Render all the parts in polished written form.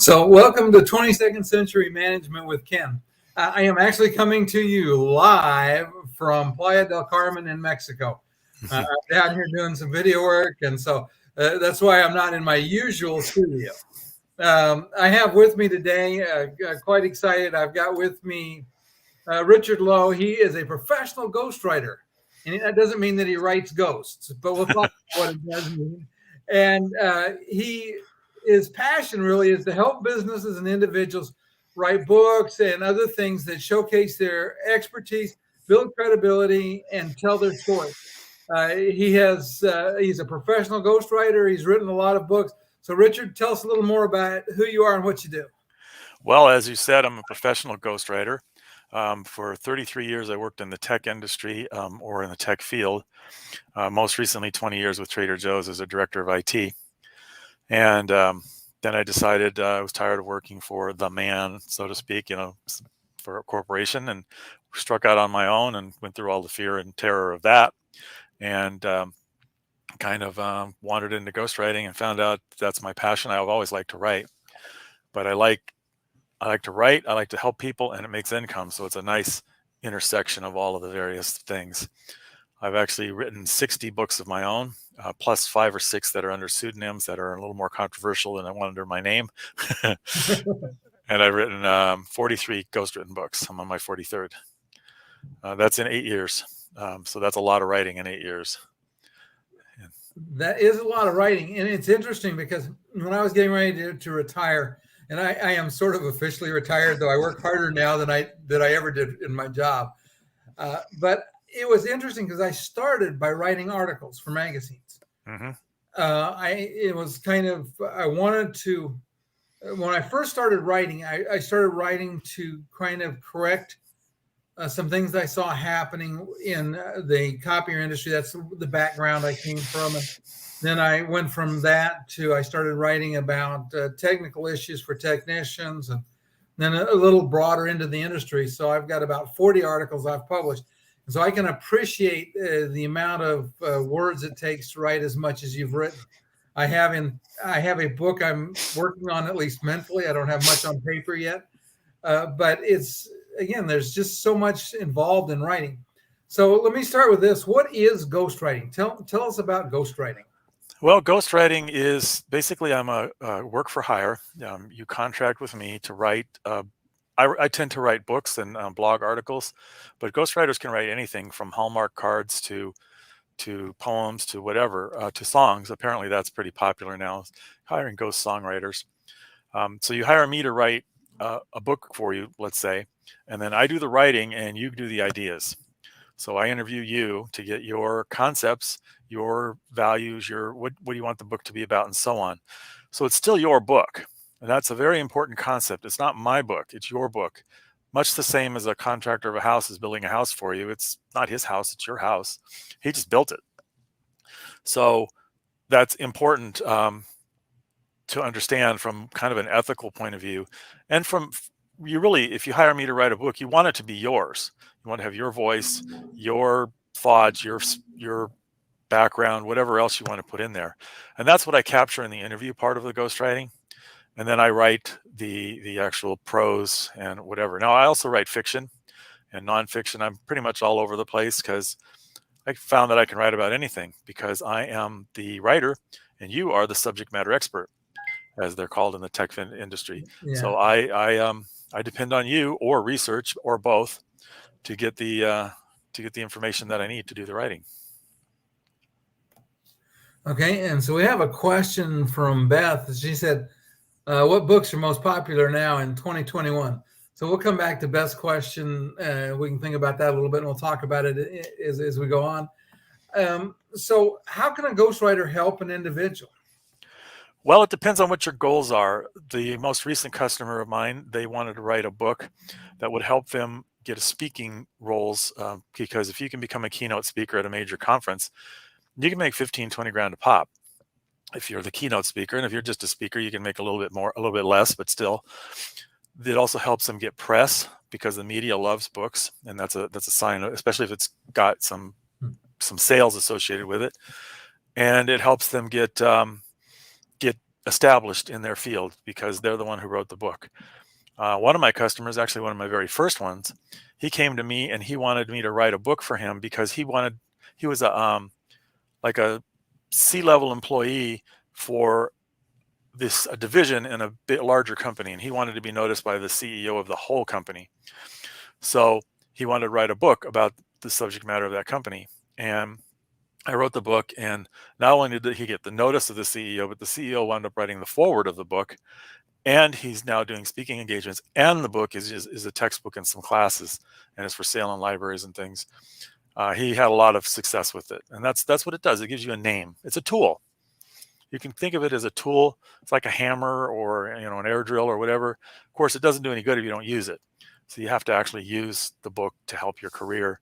So, welcome to 22nd Century Management with Ken. I am actually coming to you live from Playa del Carmen in Mexico. I'm down here doing some video work, and so that's why I'm not in my usual studio. I have with me today, quite excited, I've got with me Richard Lowe. He is a professional ghostwriter, and that doesn't mean that he writes ghosts, but we'll talk about what it does mean. And his passion really is to help businesses and individuals write books and other things that showcase their expertise, build credibility, and tell their story. He's a professional ghostwriter. He's written a lot of books. So, Richard, tell us a little more about who you are and what you do. Well, as you said, I'm a professional ghostwriter. For 33 years, I worked in the tech industry or in the tech field. Most recently, 20 years with Trader Joe's as a director of IT. And then I decided I was tired of working for the man, so to speak, for a corporation, and struck out on my own and went through all the fear and terror of that. And wandered into ghostwriting and found out that's my passion. I've always liked to write, but I like to write, I like to help people, and it makes income. So it's a nice intersection of all of the various things. I've actually written 60 books of my own, plus 5 or 6 that are under pseudonyms that are a little more controversial than I want under my name. And I've written 43 ghostwritten books. I'm on my 43rd. That's in 8 years. So that's a lot of writing in 8 years. That is a lot of writing. And it's interesting because when I was getting ready to retire, and I am sort of officially retired, though I work harder now than I ever did in my job. But it was interesting because I started by writing articles for magazines. Mm-hmm. I wanted to, when I first started writing, I started writing to kind of correct some things I saw happening in the copier industry. That's the background I came from. And then I went from that to I started writing about technical issues for technicians, and then a little broader into the industry. So I've got about 40 articles I've published. So I can appreciate the amount of words it takes to write as much as you've written. I have a book I'm working on, at least mentally. I don't have much on paper yet, but again, there's just so much involved in writing. So let me start with this. What is ghostwriting? Tell us about ghostwriting. Well, ghostwriting is basically I'm a work for hire. You contract with me to write. I tend to write books and blog articles, but ghostwriters can write anything from Hallmark cards to poems to whatever, to songs. Apparently, that's pretty popular now, hiring ghost songwriters. So you hire me to write a book for you, let's say, and then I do the writing and you do the ideas. So I interview you to get your concepts, your values, what do you want the book to be about, and so on. So it's still your book. And that's a very important concept. It's not my book, it's your book. Much the same as a contractor of a house is building a house for you. It's not his house, it's your house. He just built it. So that's important to understand from kind of an ethical point of view. And if you hire me to write a book, you want it to be yours. You want to have your voice, your thoughts, your background, whatever else you want to put in there. And that's what I capture in the interview part of the ghostwriting. And then I write the actual prose and whatever. Now, I also write fiction and nonfiction. I'm pretty much all over the place because I found that I can write about anything because I am the writer and you are the subject matter expert, as they're called in the tech industry. Yeah. So I depend on you or research or both to get the information that I need to do the writing. Okay, and so we have a question from Beth. She said, what books are most popular now in 2021? So we'll come back to Beth's question. We can think about that a little bit, and we'll talk about it as we go on. So how can a ghostwriter help an individual? Well, it depends on what your goals are. The most recent customer of mine, they wanted to write a book that would help them get a speaking roles, because if you can become a keynote speaker at a major conference, you can make 15, 20 grand a pop if you're the keynote speaker. And if you're just a speaker, you can make a little bit more, a little bit less, but still. It also helps them get press because the media loves books, and that's a sign, especially if it's got some sales associated with it. And it helps them get established in their field because they're the one who wrote the book. One of my customers, actually one of my very first ones, he came to me and he wanted me to write a book for him because he was like a C-level employee for a division in a bit larger company, and he wanted to be noticed by the CEO of the whole company. So he wanted to write a book about the subject matter of that company. And I wrote the book, and not only did he get the notice of the CEO, but the CEO wound up writing the foreword of the book, and he's now doing speaking engagements, and the book is a textbook in some classes, and it's for sale in libraries and things. He had a lot of success with it, and that's what it does. It gives you a name. It's a tool. You can think of it as a tool. It's like a hammer or an air drill or whatever. Of course, it doesn't do any good if you don't use it. So you have to actually use the book to help your career.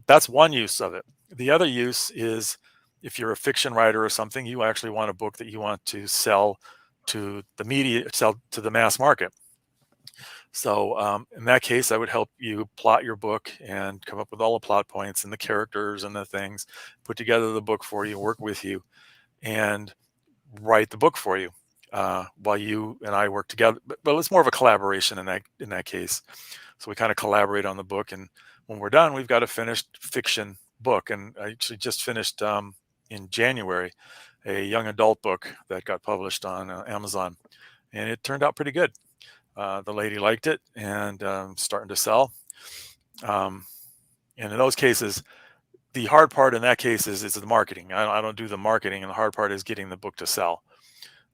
That's one use of it. The other use is if you're a fiction writer or something, you actually want a book that you want to sell to the media, sell to the mass market. So in that case, I would help you plot your book and come up with all the plot points and the characters and the things, put together the book for you, work with you, and write the book for you while you and I work together. But it's more of a collaboration in that case. So we kind of collaborate on the book, and when we're done, we've got a finished fiction book. And I actually just finished in January a young adult book that got published on Amazon, and it turned out pretty good. The lady liked it, and starting to sell. And in those cases, the hard part in that case is the marketing. I don't do the marketing, and the hard part is getting the book to sell,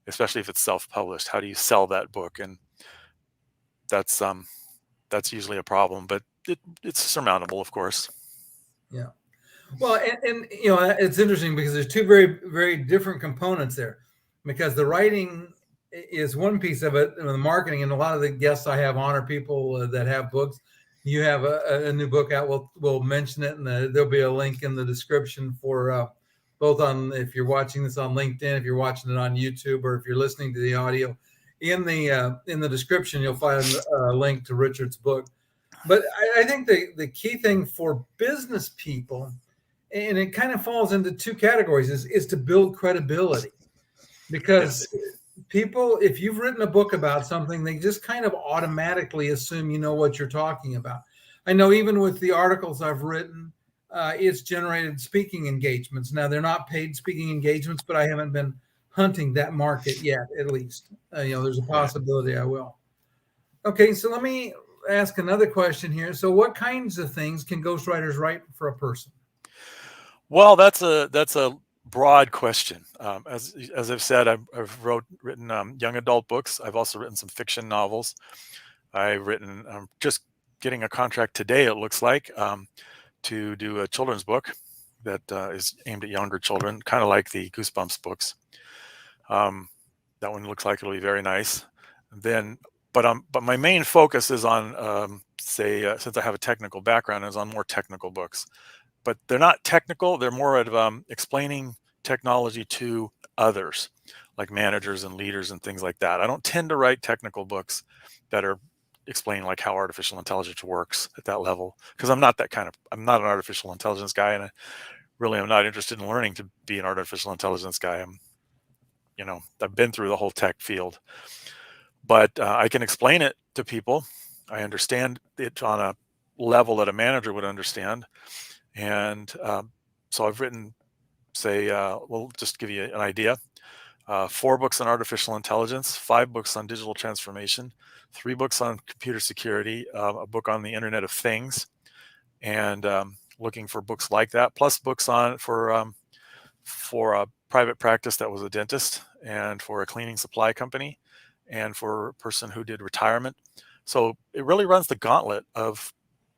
especially if it's self-published. How do you sell that book? And that's usually a problem, but it's surmountable, of course. Yeah. Well, and it's interesting because there's two very, very different components there, because the writing is one piece of it, and the marketing. And a lot of the guests I have on are people that have books. You have a new book out. We'll mention it, and there'll be a link in the description for both on, if you're watching this on LinkedIn, if you're watching it on YouTube, or if you're listening to the audio. In the description, you'll find a link to Richard's book. But I think the key thing for business people, and it kind of falls into two categories, is to build credibility. Because people, if you've written a book about something, they just kind of automatically assume you know what you're talking about. I know even with the articles I've written, it's generated speaking engagements. Now, they're not paid speaking engagements, but I haven't been hunting that market yet, at least. There's a possibility I will. Okay, so let me ask another question here. So what kinds of things can ghostwriters write for a person? Well, that's a broad question. As I've said, I've written young adult books. I've also written some fiction novels. I've written, just getting a contract today, it looks like, to do a children's book that is aimed at younger children, kind of like the Goosebumps books. That one looks like it'll be very nice. But my main focus is on, since I have a technical background, is on more technical books. But they're not technical. They're more of explaining technology to others, like managers and leaders and things like that. I don't tend to write technical books that are explaining like how artificial intelligence works at that level, because I'm not an artificial intelligence guy, and I'm not interested in learning to be an artificial intelligence guy. I've been through the whole tech field, but I can explain it to people. I understand it on a level that a manager would understand. And so I've written, we'll just give you an idea, 4 books on artificial intelligence, 5 books on digital transformation, 3 books on computer security, a book on the Internet of Things, and looking for books like that, plus books for a private practice that was a dentist, and for a cleaning supply company, and for a person who did retirement. So it really runs the gauntlet of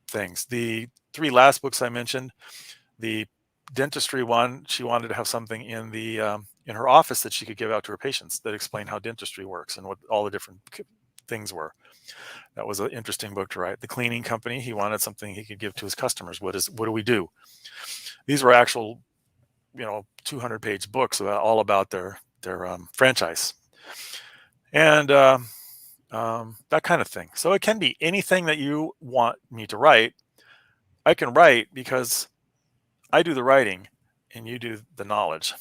things. The 3 last books I mentioned, the dentistry one, she wanted to have something in her office that she could give out to her patients that explained how dentistry works and what all the different things were. That was an interesting book to write. The cleaning company, he wanted something he could give to his customers. What do we do? These were actual 200-page books all about their franchise and that kind of thing. So it can be anything that you want me to write. I can write because I do the writing and you do the knowledge,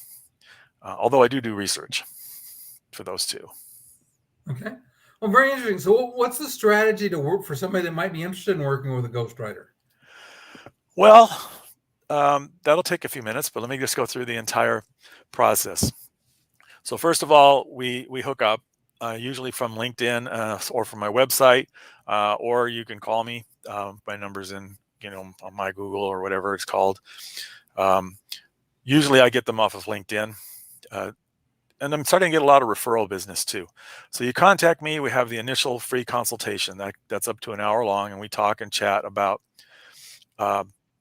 although I do research. for those two. Okay. Well, very interesting. So what's the strategy to work for somebody that might be interested in working with a ghostwriter? Well, that'll take a few minutes, but let me just go through the entire process. So first of all, we hook up, usually from LinkedIn or from my website, or you can call me. My number's in, on my Google or whatever it's called. Usually I get them off of LinkedIn. And I'm starting to get a lot of referral business too. So you contact me, we have the initial free consultation that's up to an hour long, and we talk and chat about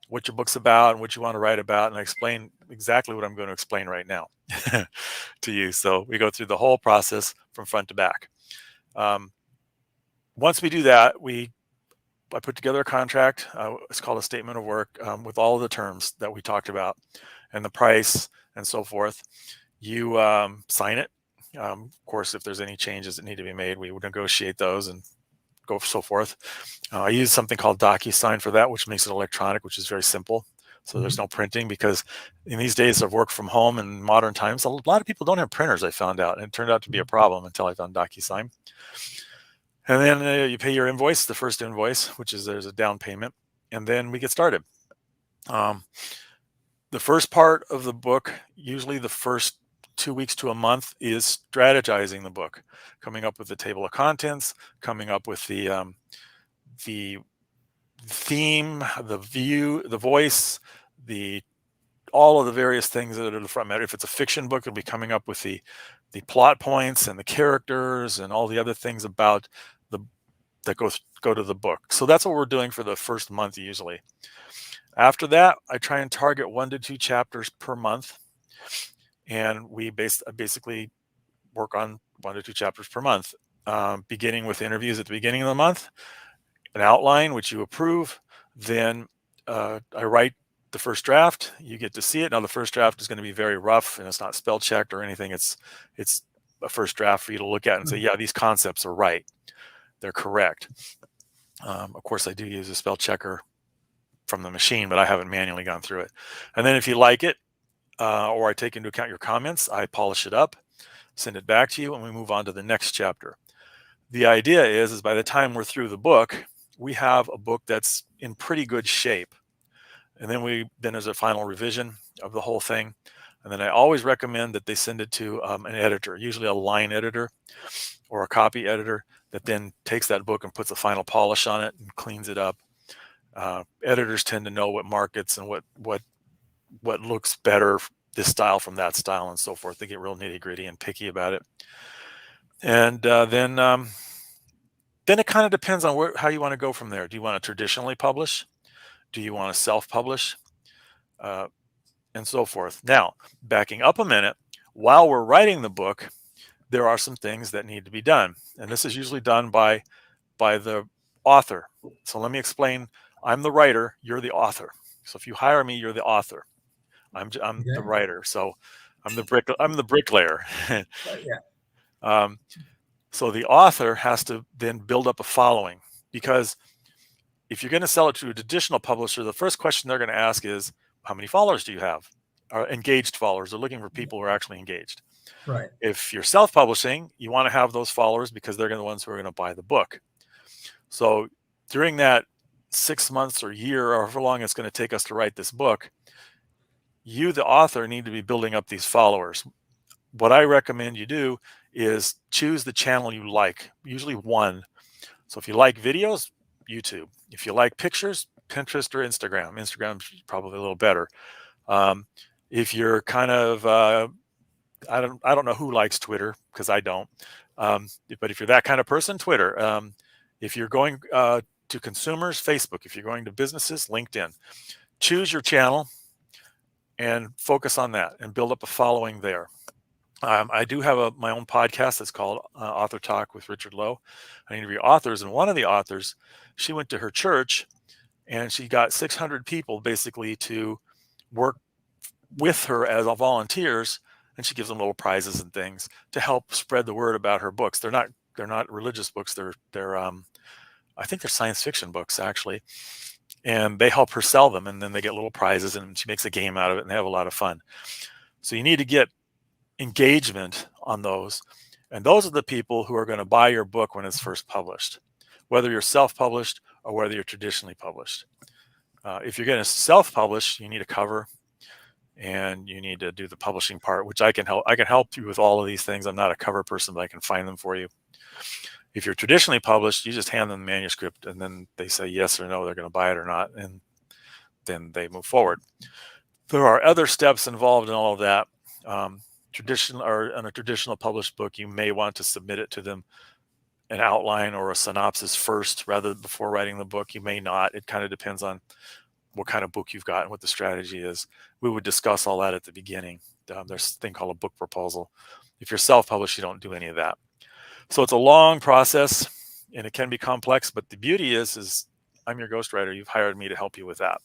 what your book's about and what you want to write about, and I explain exactly what I'm going to explain right now to you. So we go through the whole process from front to back. Once we do that, I put together a contract. It's called a statement of work, with all of the terms that we talked about and the price and so forth. You sign it. Of course, if there's any changes that need to be made, we would negotiate those and go so forth. I use something called DocuSign for that, which makes it electronic, which is very simple. So there's no printing, because in these days of work from home and modern times, a lot of people don't have printers, I found out, and it turned out to be a problem until I found DocuSign. And then you pay your invoice, the first invoice, which is there's a down payment, and then we get started. The first part of the book, usually the first 2 weeks to a month, is strategizing the book, coming up with the table of contents, coming up with the theme, the view, the voice, all of the various things that are the front matter. If it's a fiction book, it'll be coming up with the plot points and the characters and all the other things about that go to the book. So that's what we're doing for the first month usually. After that, I try and target 1 to 2 chapters per month, and we basically work on 1 to 2 chapters per month, beginning with interviews at the beginning of the month, an outline which you approve. Then I write the first draft. You get to see it. Now the first draft is going to be very rough, and it's not spell checked or anything. It's a first draft for you to look at and say, yeah, these concepts are right. They're correct. Of course, I do use a spell checker from the machine, but I haven't manually gone through it. And then if you like it, or I take into account your comments, I polish it up, send it back to you, and we move on to the next chapter. The idea is by the time we're through the book, we have a book that's in pretty good shape. And then there's a final revision of the whole thing. And then I always recommend that they send it to an editor, usually a line editor or a copy editor, that then takes that book and puts a final polish on it and cleans it up. Editors tend to know what markets and what looks better, this style from that style and so forth. They get real nitty gritty and picky about it. And then it kind of depends on how you want to go from there. Do you want to traditionally publish? Do you want to self-publish? And so forth. Now, backing up a minute, while we're writing the book, there are some things that need to be done. And this is usually done by the author. So let me explain. I'm the writer, you're the author. So if you hire me, you're the author. I'm the writer. So I'm the bricklayer. Yeah. So the author has to then build up a following, because if you're going to sell it to a traditional publisher, the first question they're going to ask is, how many followers do you have? Or engaged followers. They're looking for people who are actually engaged. Right. If you're self-publishing, you want to have those followers because they're the ones who are going to buy the book. So during that 6 months or year, or however long it's going to take us to write this book, you, the author, need to be building up these followers. What I recommend you do is choose the channel you like, usually one. So if you like videos, YouTube. If you like pictures, Pinterest or Instagram. Instagram's probably a little better. If you're kind of, I don't know who likes Twitter, because I don't. But if you're that kind of person, Twitter. If you're going to consumers, Facebook. If you're going to businesses, LinkedIn. Choose your channel and focus on that and build up a following there. I do have my own podcast that's called Author Talk with Richard Lowe. I interview authors, and one of the authors, she went to her church and she got 600 people basically to work with her as volunteers, and she gives them little prizes and things to help spread the word about her books. They're not religious books. They're I think they're science fiction books actually, and they help her sell them, and then they get little prizes, and she makes a game out of it, and they have a lot of fun. So you need to get engagement on those. And those are the people who are going to buy your book when it's first published, whether you're self-published or whether you're traditionally published. If you're going to self-publish, you need a cover and you need to do the publishing part, which I can help. I can help you with all of these things. I'm not a cover person, but I can find them for you. If you're traditionally published, you just hand them the manuscript and then they say yes or no, they're going to buy it or not, and then they move forward. There are other steps involved in all of that. Traditional or in a traditional published book, you may want to submit it to them an outline or a synopsis first rather before writing the book. You may not. It kind of depends on what kind of book you've got and what the strategy is. We would discuss all that at the beginning. There's a thing called a book proposal. If you're self-published, you don't do any of that. So it's a long process and it can be complex, but the beauty is I'm your ghostwriter. You've hired me to help you with that.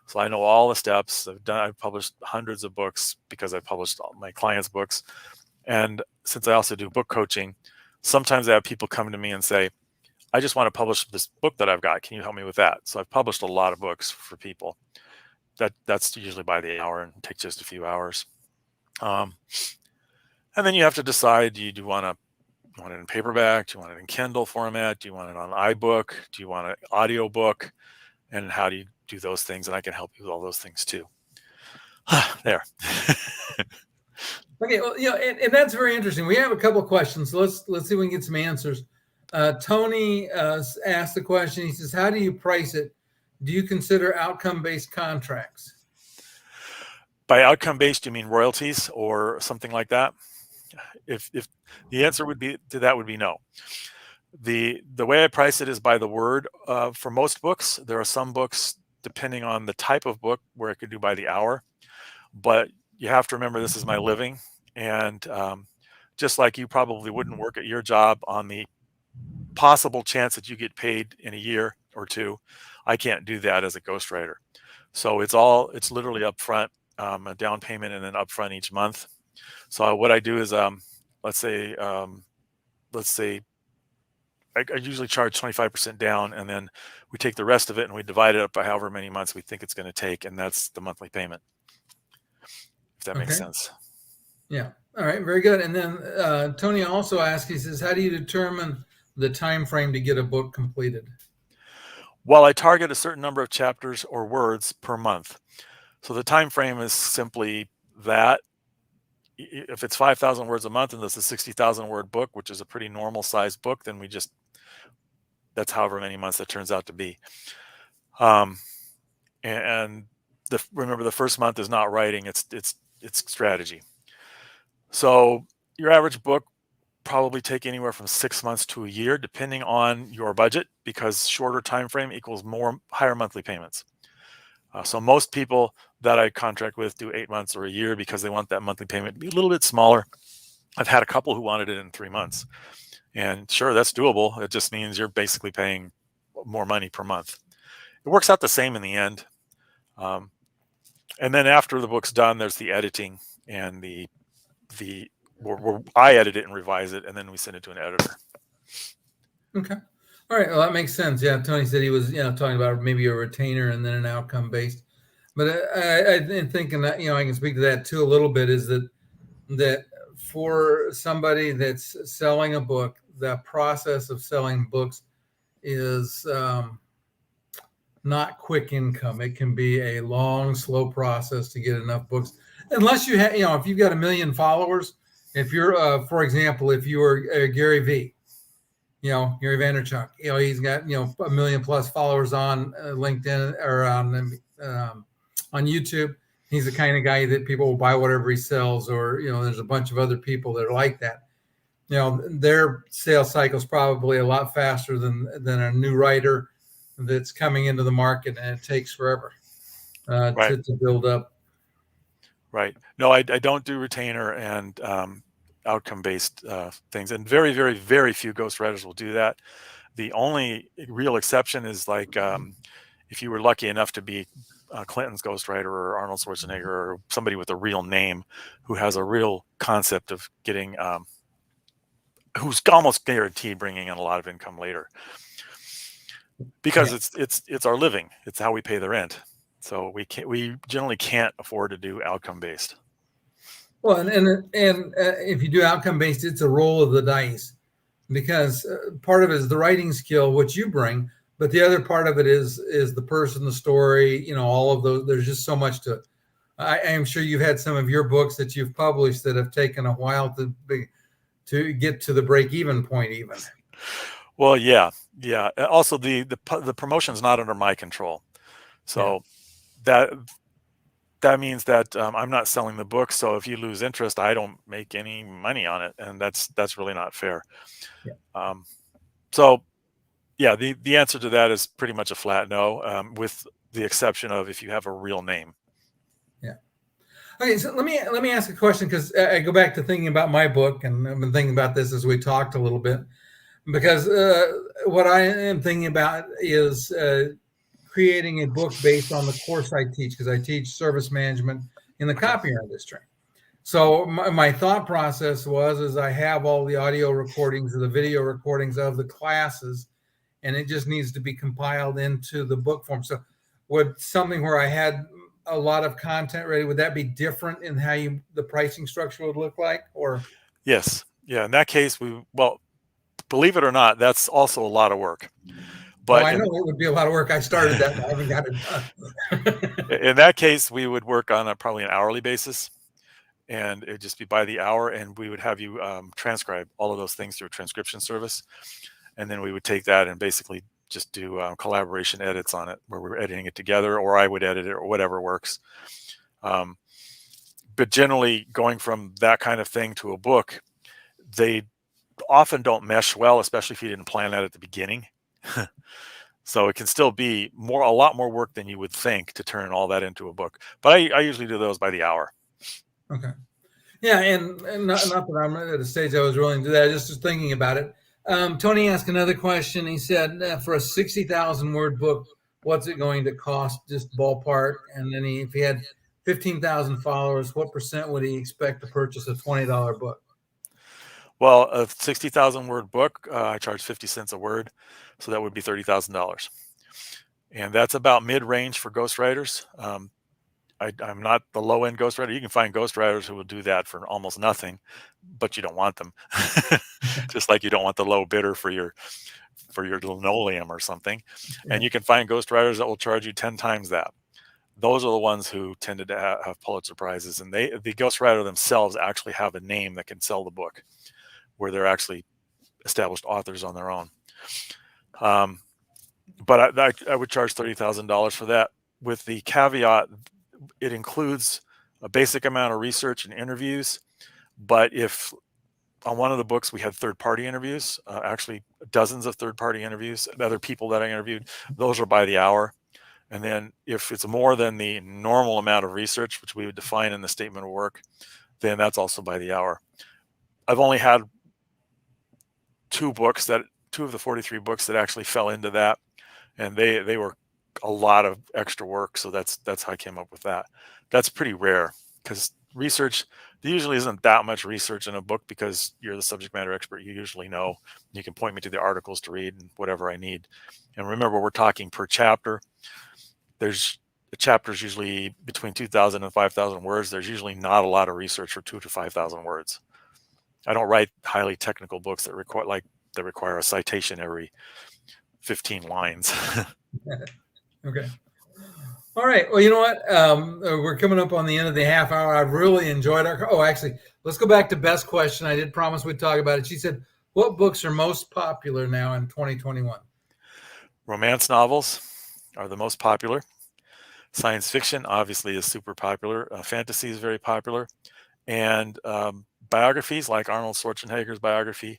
So I know all the steps. I've published hundreds of books because I published all my clients' books. And since I also do book coaching, sometimes I have people come to me and say, I just want to publish this book that I've got. Can you help me with that? So I've published a lot of books for people. That's usually by the hour and takes just a few hours. And then you have to decide, do you want it in paperback? Do you want it in Kindle format? Do you want it on iBook? Do you want an audio book? And how do you do those things? And I can help you with all those things too. There. Okay, well, and that's very interesting. We have a couple of questions. So let's see if we can get some answers. Tony asked the question. He says, "How do you price it? Do you consider outcome-based contracts?" By outcome-based, you mean royalties or something like that? If the answer would be to that would be no. The way I price it is by the word. For most books, there are some books, depending on the type of book, where I could do by the hour. But you have to remember this is my living. And just like you probably wouldn't work at your job on the possible chance that you get paid in a year or two, I can't do that as a ghostwriter. So it's literally upfront, a down payment and then upfront each month. So what I do is, let's say I usually charge 25% down, and then we take the rest of it and we divide it up by however many months we think it's going to take, and that's the monthly payment. If that makes sense. Yeah. All right. Very good. And then Tony also asked, he says, how do you determine the time frame to get a book completed? Well, I target a certain number of chapters or words per month. So the time frame is simply that. If it's 5,000 words a month and this is a 60,000 word book, which is a pretty normal sized book, then that's however many months that turns out to be. And remember, the first month is not writing, it's strategy. So your average book probably take anywhere from 6 months to a year, depending on your budget, because shorter time frame equals higher monthly payments. So most people that I contract with do 8 months or a year because they want that monthly payment to be a little bit smaller. I've had a couple who wanted it in 3 months, and sure, that's doable. It just means you're basically paying more money per month. It works out the same in the end. And then after the book's done, there's the editing and where I edit it and revise it, and then we send it to an editor. Okay. All right. Well, that makes sense. Yeah. Tony said he was, talking about maybe a retainer and then an outcome based. But I'm thinking that, I can speak to that too a little bit, is that for somebody that's selling a book, the process of selling books is not quick income. It can be a long, slow process to get enough books, unless you have, if you've got 1 million followers. If you're, for example, if you were Gary V, Gary Vaynerchuk, he's got 1 million plus followers on LinkedIn or on YouTube. He's the kind of guy that people will buy whatever he sells, or there's a bunch of other people that are like that. Their sales cycle is probably a lot faster than a new writer that's coming into the market, and it takes forever to build up. Right. No, I don't do retainer and outcome-based things, and very, very, very few ghostwriters will do that. The only real exception is like if you were lucky enough to be Clinton's ghostwriter or Arnold Schwarzenegger or somebody with a real name who has a real concept of getting, who's almost guaranteed bringing in a lot of income later, because it's our living. It's how we pay the rent. So we generally can't afford to do outcome based. Well, and if you do outcome based, it's a roll of the dice, because part of it is the writing skill, which you bring, but the other part of it is the person, the story, all of those. There's just so much to it. I am sure you've had some of your books that you've published that have taken a while to get to the break even point, even. Well, yeah. Also, the promotion's not under my control, Yeah. so that that means that I'm not selling the book. So if you lose interest, I don't make any money on it, and that's really not fair. Yeah. Um, so yeah, the answer to that is pretty much a flat no, with the exception of if you have a real name. Yeah. Okay, so let me ask a question, because I go back to thinking about my book, and I've been thinking about this as we talked a little bit, because what I am thinking about is creating a book based on the course I teach, because I teach service management in the Okay. copier industry. So my thought process is I have all the audio recordings or the video recordings of the classes, and it just needs to be compiled into the book form. So would something where I had a lot of content ready, would that be different in how the pricing structure would look like? Or Yes. Yeah. In that case, well, believe it or not, that's also a lot of work. oh, But I know it would be a lot of work. I started that, but I haven't got it done. in that case, we would work on probably an hourly basis, and it'd just be by the hour, and we would have you transcribe all of those things through a transcription service, and then we would take that and basically just do collaboration edits on it, where we're editing it together, or I would edit it, or whatever works. Um, but generally, going from that kind of thing to a book, they often don't mesh well, especially if you didn't plan that at the beginning. So it can still be a lot more work than you would think to turn all that into a book. But I usually do those by the hour. Okay. Yeah, and not that I'm at a stage I was willing to do that. I just was thinking about it. Tony asked another question. He said, for a 60,000 word book, what's it going to cost, just ballpark? And then if he had 15,000 followers, what percent would he expect to purchase a $20 book? Well, a 60,000 word book, I charge 50 cents a word. So that would be $30,000. And that's about mid range for ghostwriters. I'm not the low end ghostwriter. You can find ghostwriters who will do that for almost nothing, but you don't want them. Just like you don't want the low bidder for your linoleum or something. Yeah. And you can find ghostwriters that will charge you 10 times that. Those are the ones who tended to have Pulitzer Prizes, and the ghostwriter themselves actually have a name that can sell the book, where they're actually established authors on their own. But I would charge $30,000 for that, with the caveat it includes a basic amount of research and interviews. But if on one of the books we had third-party interviews, actually dozens of third-party interviews, other people that I interviewed, those are by the hour. And then if it's more than the normal amount of research, which we would define in the statement of work, then that's also by the hour. I've only had two of the 43 books that actually fell into that, and they were a lot of extra work. So that's how I came up with that. That's pretty rare, because research, there usually isn't that much research in a book, because you're the subject matter expert. You usually know. You can point me to the articles to read and whatever I need. And remember, we're talking per chapter. The chapter's usually between 2,000 and 5,000 words. There's usually not a lot of research for 2,000 to 5,000 words. I don't write highly technical books that require a citation every 15 lines. Okay. All right. Well, you know what? We're coming up on the end of the half hour. I've really enjoyed our. Oh, actually, let's go back to Beth's question. I did promise we'd talk about it. She said, "What books are most popular now in 2021?" Romance novels are the most popular. Science fiction obviously is super popular. Fantasy is very popular, and biographies like Arnold Schwarzenegger's biography,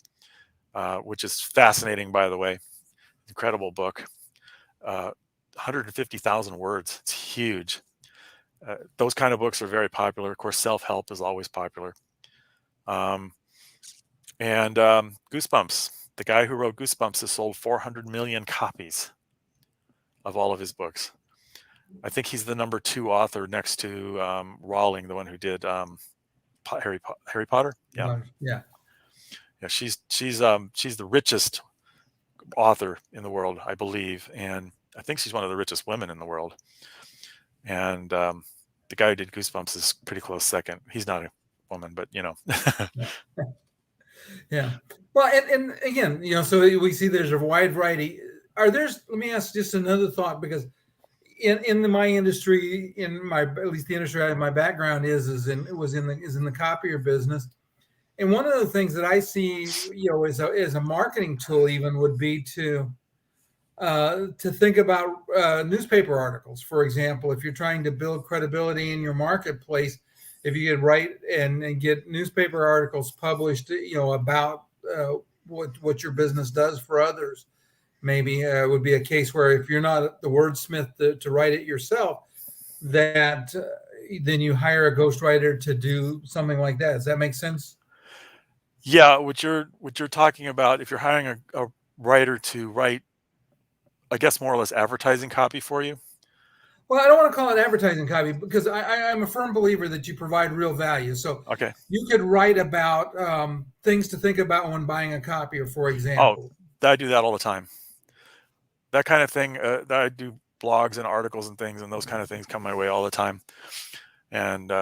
which is fascinating, by the way. Incredible book. 150,000 words. It's huge. Those kind of books are very popular. Of course, self-help is always popular. Um, and Goosebumps. The guy who wrote Goosebumps has sold 400 million copies of all of his books. I think he's the number 2 author next to Rowling, the one who did Harry Potter. Yeah, Yeah. yeah. She's the richest author in the world, I believe, and I think she's one of the richest women in the world. And the guy who did Goosebumps is pretty close second. He's not woman, but you know. Yeah. Well, and again, so we see there's a wide variety. Let me ask just another thought, because in my industry, at least the industry my background is in the copier business. And one of the things that I see, as a marketing tool even, would be to think about newspaper articles. For example, if you're trying to build credibility in your marketplace, if you could write and get newspaper articles published, about what your business does for others. Maybe it would be a case where if you're not the wordsmith to write it yourself, that then you hire a ghostwriter to do something like that. Does that make sense? Yeah, what you're talking about, if you're hiring a writer to write, I guess, more or less advertising copy for you. Well, I don't want to call it advertising copy, because I'm a firm believer that you provide real value. So Okay. you could write about things to think about when buying a copier, for example. Oh, I do that all the time. That kind of thing. I do blogs and articles and things, and those kind of things come my way all the time. And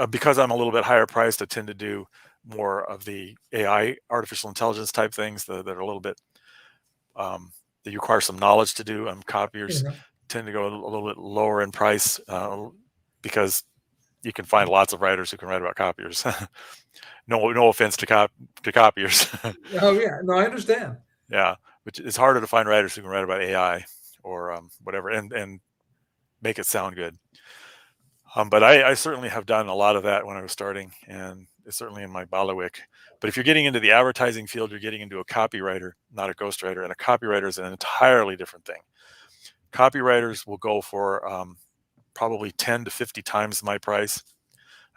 because I'm a little bit higher priced, I tend to do more of the AI, artificial intelligence type things that are a little bit that you require some knowledge to do. Copiers tend to go a little bit lower in price because you can find lots of writers who can write about copiers. No offense to copiers. Oh yeah, no, I understand. Yeah, which it's harder to find writers who can write about AI or whatever and make it sound good. But I certainly have done a lot of that when I was starting, and it's certainly in my bailiwick. But if you're getting into the advertising field, you're getting into a copywriter, not a ghostwriter. And a copywriter is an entirely different thing. Copywriters will go for probably 10 to 50 times my price.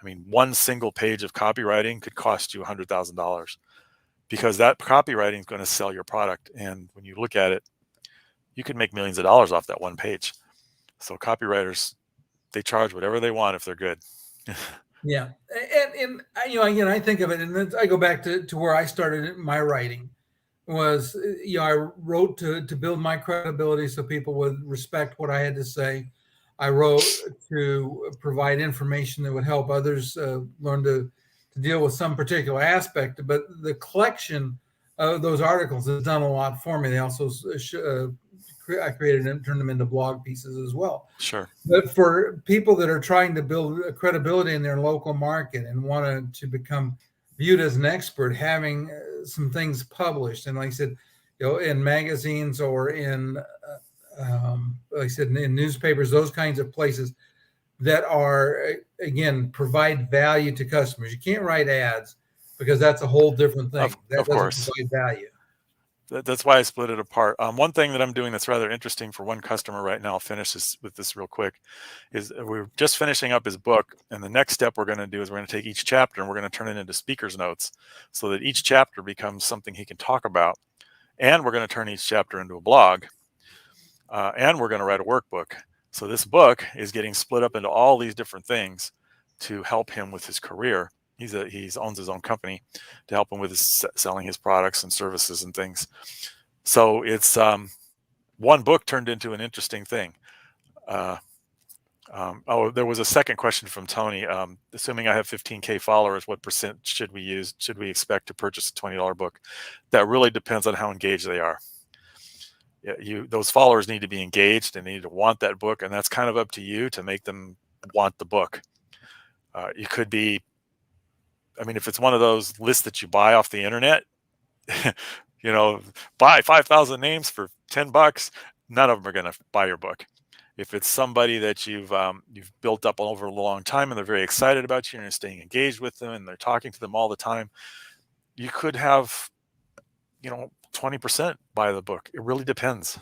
I mean, one single page of copywriting could cost you $100,000 because that copywriting is going to sell your product. And when you look at it, you could make millions of dollars off that one page. So copywriters, they charge whatever they want if they're good. Yeah. And again, I think of it, and then I go back to where I started my writing was, I wrote to build my credibility so people would respect what I had to say. I wrote to provide information that would help others learn to deal with some particular aspect. But the collection of those articles has done a lot for me. They also I created and turned them into blog pieces as well. Sure. But for people that are trying to build credibility in their local market and want to become viewed as an expert, having some things published, and like I said, in magazines or in, like I said, in newspapers, those kinds of places that are, again, provide value to customers. You can't write ads because that's a whole different thing. That doesn't provide value. That's why I split it apart. One thing that I'm doing that's rather interesting for one customer right now, I'll finish with this real quick, is we're just finishing up his book. And the next step we're going to do is we're going to take each chapter and we're going to turn it into speaker's notes so that each chapter becomes something he can talk about. And we're going to turn each chapter into a blog. And we're going to write a workbook. So this book is getting split up into all these different things to help him with his career. He owns his own company to help him with selling his products and services and things. So it's one book turned into an interesting thing. There was a second question from Tony. Assuming I have 15K followers, what percent should we expect to purchase a $20 book? That really depends on how engaged they are. Those followers need to be engaged and they need to want that book, and that's kind of up to you to make them want the book. You could be, if it's one of those lists that you buy off the internet, buy 5,000 names for $10, none of them are going to buy your book. If it's somebody that you've built up over a long time and they're very excited about you and you're staying engaged with them and they're talking to them all the time, you could have, 20% buy the book. It really depends.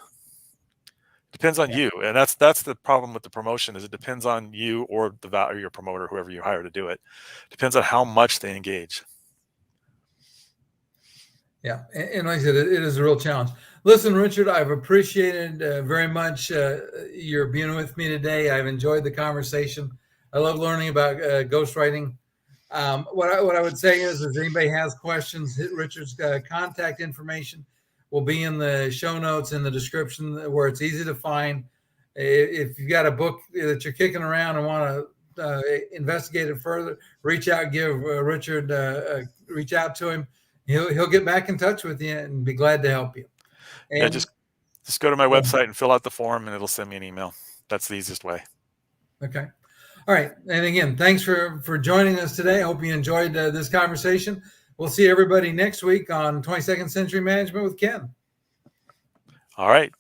Depends on you, and that's the problem with the promotion. Is it depends on you or your promoter, whoever you hire to do it. Depends on how much they engage. Yeah, and like I said, it is a real challenge. Listen, Richard, I've appreciated very much your being with me today. I've enjoyed the conversation. I love learning about ghostwriting. What I would say is, if anybody has questions, Richard's contact information will be in the show notes, in the description, where it's easy to find. If you've got a book that you're kicking around and want to investigate it further, reach out, give Richard, reach out to him. He'll get back in touch with you and be glad to help you. And Yeah, just go to my website and fill out the form, and it'll send me an email. That's the easiest way. Okay. All right. And again, thanks for joining us today. I hope you enjoyed this conversation. We'll see everybody next week on 22nd Century Management with Ken. All right.